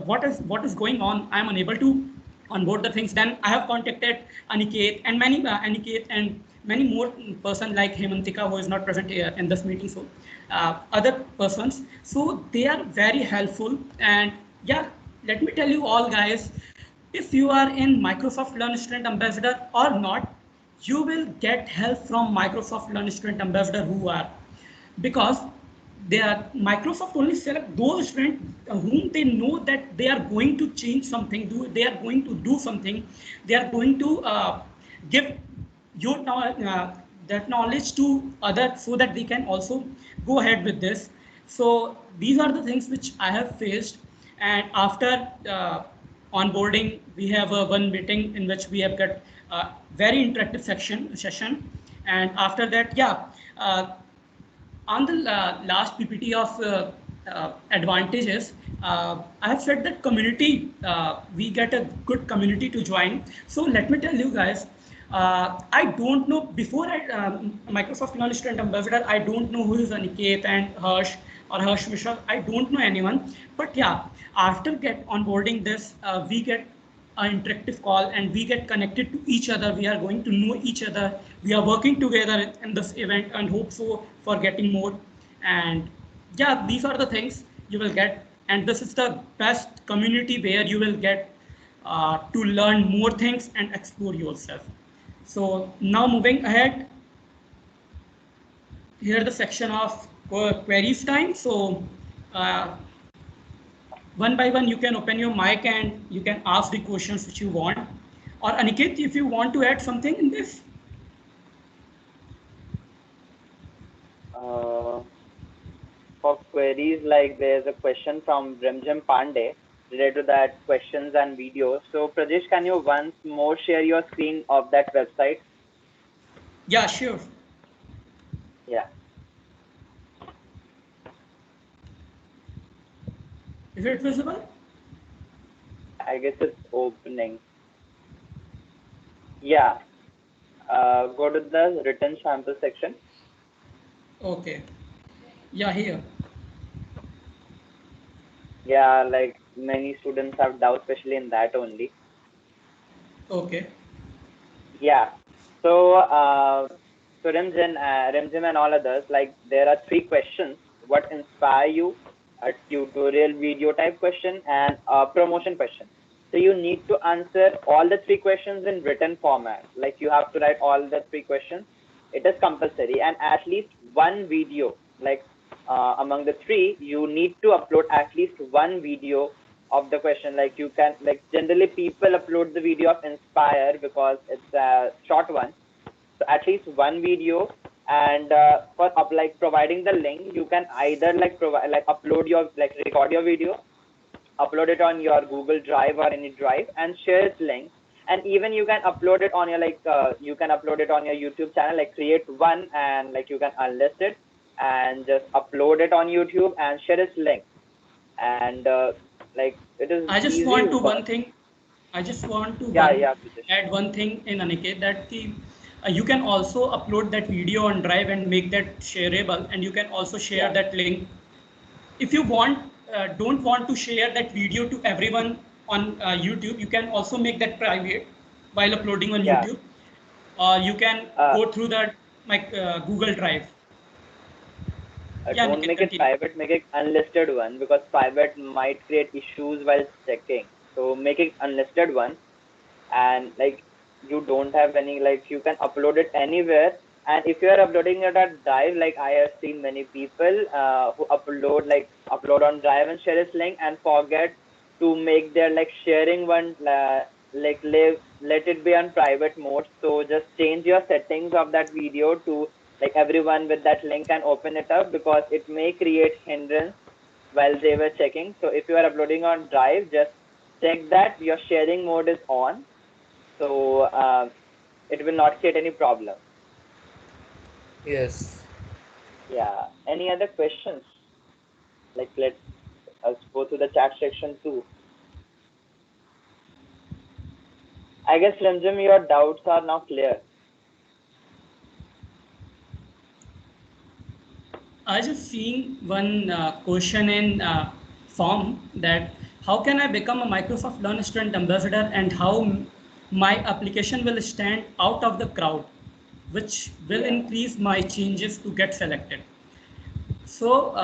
what is going on. I am unable to onboard the things. Then I have contacted Aniket and many more person like Hemantika, who is not present here in this meeting. So other persons. So they are very helpful. And yeah, let me tell you all guys, if you are in Microsoft Learn Student Ambassador or not, you will get help from Microsoft Learn Student Ambassador who are, because they are Microsoft only select those students whom they know that they are going to change something, they are going to do something, they are going to give your that knowledge to others so that they can also go ahead with this. So these are the things which I have faced. And after onboarding, we have one meeting in which we have got a very interactive session. And after that, yeah, on the last PPT of advantages, I have said that community, we get a good community to join. So let me tell you guys, I don't know, before Microsoft Learn Student Ambassador, I don't know who is Aniket and Harsh or Harsh Mishra. I don't know anyone. But yeah, after get onboarding this, we get an interactive call and we get connected to each other. We are going to know each other. We are working together in this event and hope so for getting more. And yeah, these are the things you will get. And this is the best community where you will get to learn more things and explore yourself. So now moving ahead, here the section of queries time. So one by one, you can open your mic and you can ask the questions which you want. Or Aniket, if you want to add something in this. For queries, like there's a question from Remjam Pandey related to that questions and videos. So Prajesh, can you once more share your screen of that website? Yeah, sure. Yeah. Is it visible? I guess it's opening. Yeah. Go to the written sample section. Okay. Yeah, here. Yeah, like many students have doubts, especially in that only. Okay. Yeah. So Remjin and all others, like there are three questions. What inspire you? A tutorial video type question and a promotion question. So you need to answer all the 3 questions in written format. Like you have to write all the 3 questions. It is compulsory, and at least one video. Like among the three, you need to upload at least one video of the question. Like you can, like generally people upload the video of Inspire because it's a short one. So at least one video, and for like providing the link, you can either like provide like upload your like record your video, upload it on your Google Drive or any drive, and share its link. And even you can upload it on your you can upload it on your YouTube channel, like create one and like you can unlist it and just upload it on YouTube and share its link. And like it is I just easy. want to one thing. I just want to add one thing in Aniket, that you can also upload that video on Drive and make that shareable, and you can also share that link. If you don't want to share that video to everyone on YouTube, you can also make that private while uploading on YouTube. You can go through that Google Drive. Don't make it private, make it unlisted one, because private might create issues while checking. So make it unlisted one, and like you don't have any, like you can upload it anywhere. And if you are uploading it at Drive, like I have seen many people who upload on Drive and share its link and forget to make their like sharing one let it be on private mode. So just change your settings of that video to like everyone with that link can open it up, because it may create hindrance while they were checking. So if you are uploading on Drive, just check that your sharing mode is on, so it will not create any problem. Yes. Yeah. Any other questions? Like let's go to the chat section too. I guess Limjim, your doubts are now clear. I just seeing one question in form, that how can I become a Microsoft Learn Student Ambassador, and how my application will stand out of the crowd, which will increase my chances to get selected. So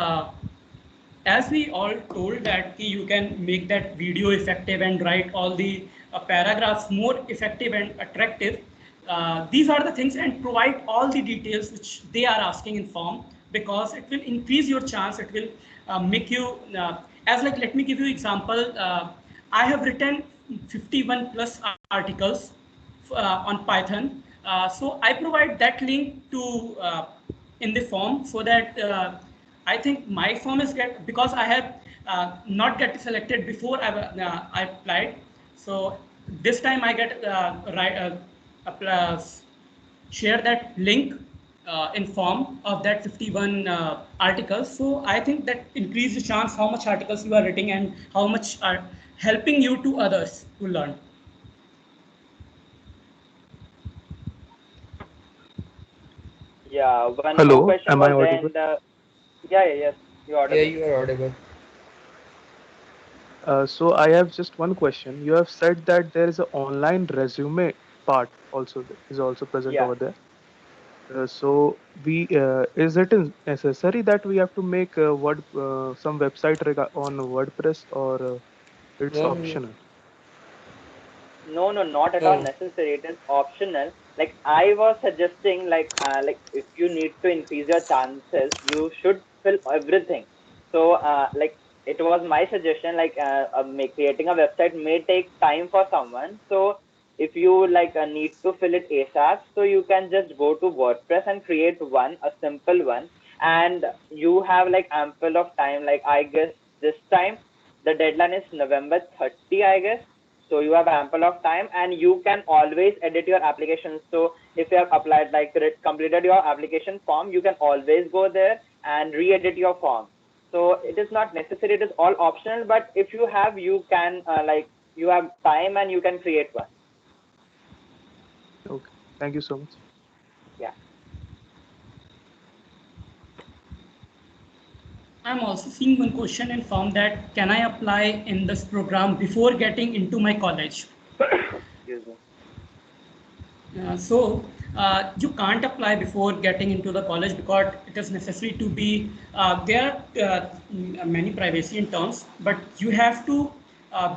as we all told that you can make that video effective and write all the paragraphs more effective and attractive. These are the things, and provide all the details which they are asking in form, because it will increase your chance. It will make you as like, let me give you example. I have written 51 plus articles on Python. So I provide that link to in the form, so that I think my form is because I have not get selected before I applied. So this time I get share that link in form of that 51 articles. So I think that increase the chance how much articles you are writing and how much are helping you to others to learn. Yeah. One Hello, more question am was I there audible? in the. Yes, you're audible. Yeah, you are audible. So I have just one question. You have said that there is an online resume part also is also present over there. So is it necessary that we have to make some website on WordPress, or it's No, optional? No, not at all necessary. It is optional. Like I was suggesting, like if you need to increase your chances, you should fill everything. So like it was my suggestion. Like creating a website may take time for someone. So if you like need to fill it ASAP, so you can just go to WordPress and create one, a simple one, and you have like ample of time. Like I guess this time the deadline is November 30, I guess. So you have ample of time, and you can always edit your application. So if you have applied, like completed your application form, you can always go there and re-edit your form. So it is not necessary, it is all optional, but if you have, you can you have time and you can create one. Okay, thank you so much. Yeah. I'm also seeing one question in form, that can I apply in this program before getting into my college? Excuse me. So you can't apply before getting into the college, because it is necessary to be there are many privacy in terms, but you have to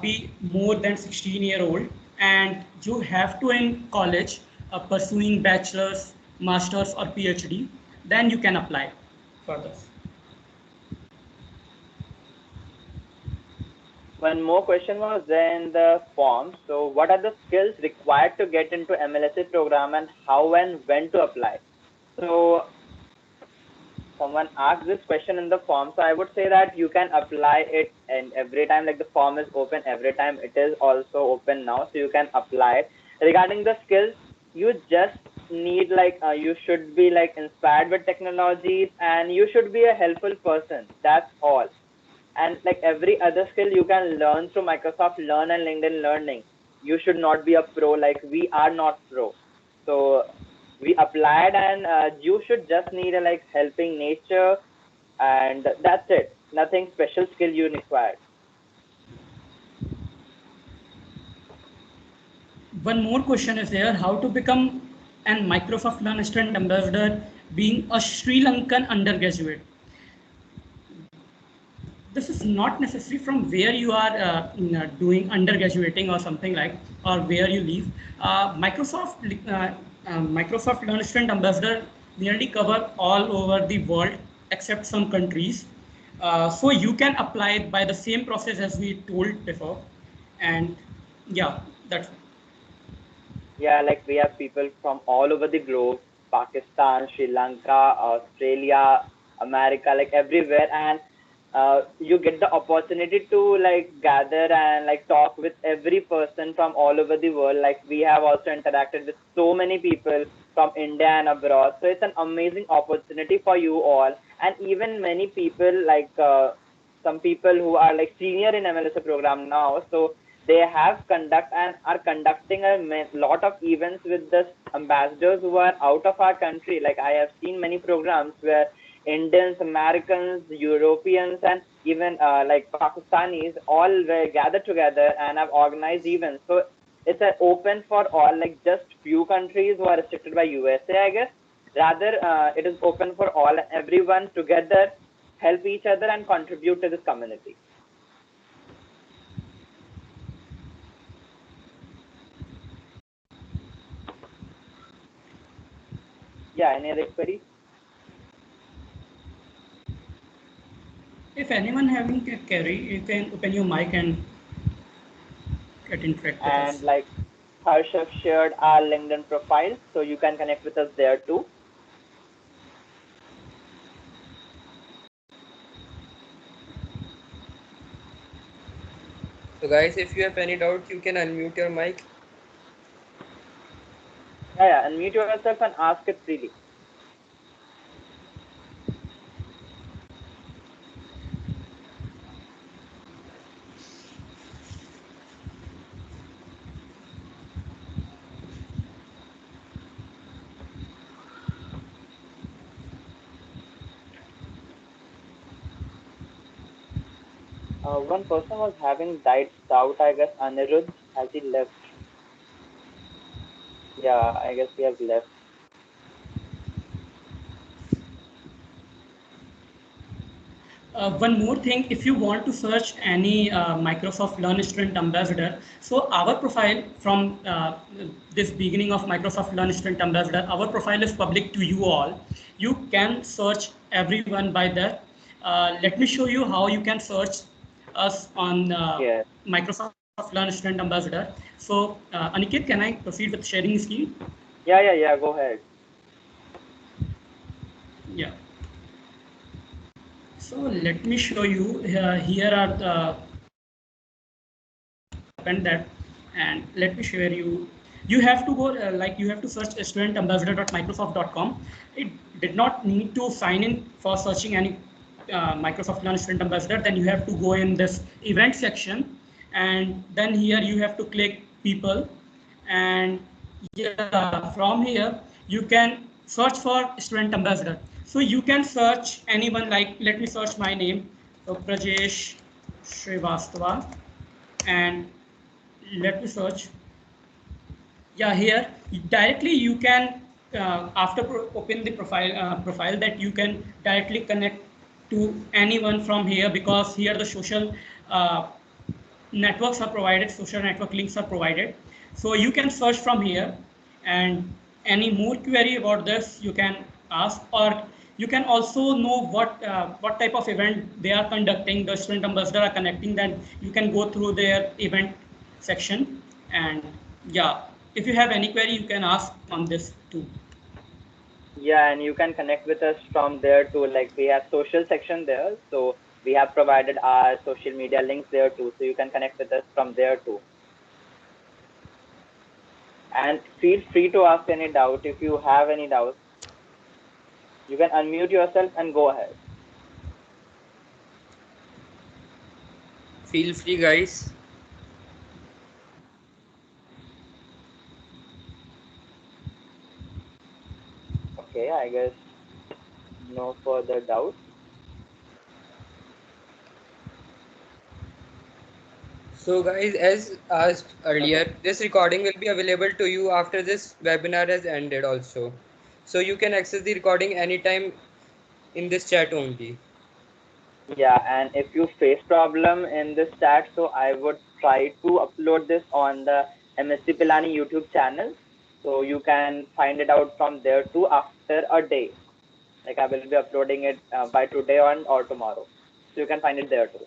be more than 16-year-old, and you have to in college pursuing bachelor's, master's, or PhD. Then you can apply for this. One more question was there in the form. So what are the skills required to get into MLSA program, and how and when to apply? So someone asked this question in the form. So I would say that you can apply it, and every time like the form is open, every time it is also open now. So you can apply it. Regarding the skills, you just need like you should be like inspired with technologies, and you should be a helpful person. That's all. And like every other skill you can learn through Microsoft Learn and LinkedIn Learning. You should not be a pro, like we are not pro. So we applied, and you should just need a like helping nature, and that's it. Nothing special skill you require. One more question is there: how to become an Microsoft Learn Student Ambassador being a Sri Lankan undergraduate? This is not necessary from where you are doing undergraduating or something like, or where you live. Microsoft Learn Student Ambassador nearly cover all over the world except some countries. So you can apply by the same process as we told before. And yeah, that's it. Yeah, like we have people from all over the globe: Pakistan, Sri Lanka, Australia, America, like everywhere. And you get the opportunity to like gather and like talk with every person from all over the world. Like we have also interacted with so many people from India and abroad. So it's an amazing opportunity for you all. And even many people like some people who are like senior in MLSA program now. So they have conduct and are conducting a lot of events with the ambassadors who are out of our country. Like I have seen many programs where Indians, Americans, Europeans, and even like Pakistanis all were gathered together and have organized events. So it's open for all, like just few countries who are restricted by USA, I guess. Rather, it is open for all, everyone together, help each other and contribute to this community. Yeah, any other queries? If anyone having a query, you can open your mic and get interactive. And like Harsh have shared our LinkedIn profile, so you can connect with us there too. So guys, if you have any doubt, you can unmute your mic. Yeah, unmute yourself and ask it freely. One person was having died out, I guess. Anirudh, has he left? Yeah, I guess he has left. One more thing, if you want to search any Microsoft Learn Student Ambassador, so our profile from this beginning of Microsoft Learn Student Ambassador, our profile is public to you all. You can search everyone by that. Let me show you how you can search us on Yeah. Microsoft Learn Student Ambassador. So Aniket, can I proceed with sharing screen? Yeah, go ahead. Yeah. So let me show you. Here are the that, and let me share you. You have to go like you have to search studentambassador.microsoft.com. It did not need to sign in for searching any Microsoft Learn Student Ambassador. Then you have to go in this event section, and then here you have to click people, and yeah, from here you can search for student ambassador. So you can search anyone, like let me search my name, so Prajesh Srivastava, and let me search. Yeah, here directly you can after open the profile that you can directly connect to anyone from here, because here the social uh, networks are provided, social network links are provided. So you can search from here, and any more query about this you can ask, or you can also know what type of event they are conducting, the student ambassador are connecting, then you can go through their event section. And yeah, if you have any query, you can ask on this too. Yeah, and you can connect with us from there too. Like we have social section there, so we have provided our social media links there too. So you can connect with us from there too. And feel free to ask any doubt. If you have any doubts, you can unmute yourself and go ahead. Feel free, guys. Okay, I guess no further doubts. So guys, as asked earlier, Okay. this recording will be available to you after this webinar has ended also. So you can access the recording anytime in this chat only. Yeah, and if you face problem in this chat, so I would try to upload this on the MSc Pilani YouTube channel. So you can find it out from there too after a day. Like I will be uploading it by today on or tomorrow. So you can find it there too.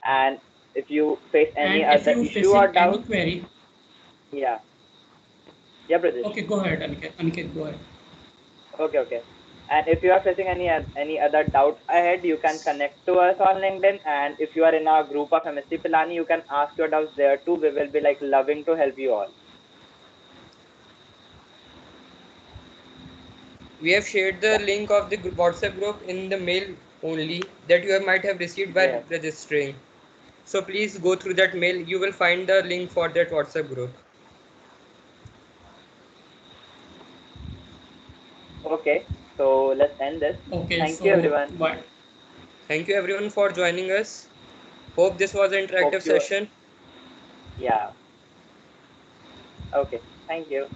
And if you face any And if other you issue or facing any doubt, query, yeah. Yeah, Pradesh. okay, go ahead, Aniket. Aniket, go ahead. Okay, okay. And if you are facing any other doubt ahead, you can connect to us on LinkedIn. And if you are in our group of MSc Pilani, you can ask your doubts there too. We will be like loving to help you all. We have shared the link of the WhatsApp group in the mail only that you might have received by Yes. registering. So please go through that mail. You will find the link for that WhatsApp group. Okay. So let's end this. Okay, Thank you, so everyone. what? Thank you everyone for joining us. Hope this was an Hope interactive you. session. Yeah. Okay. Thank you.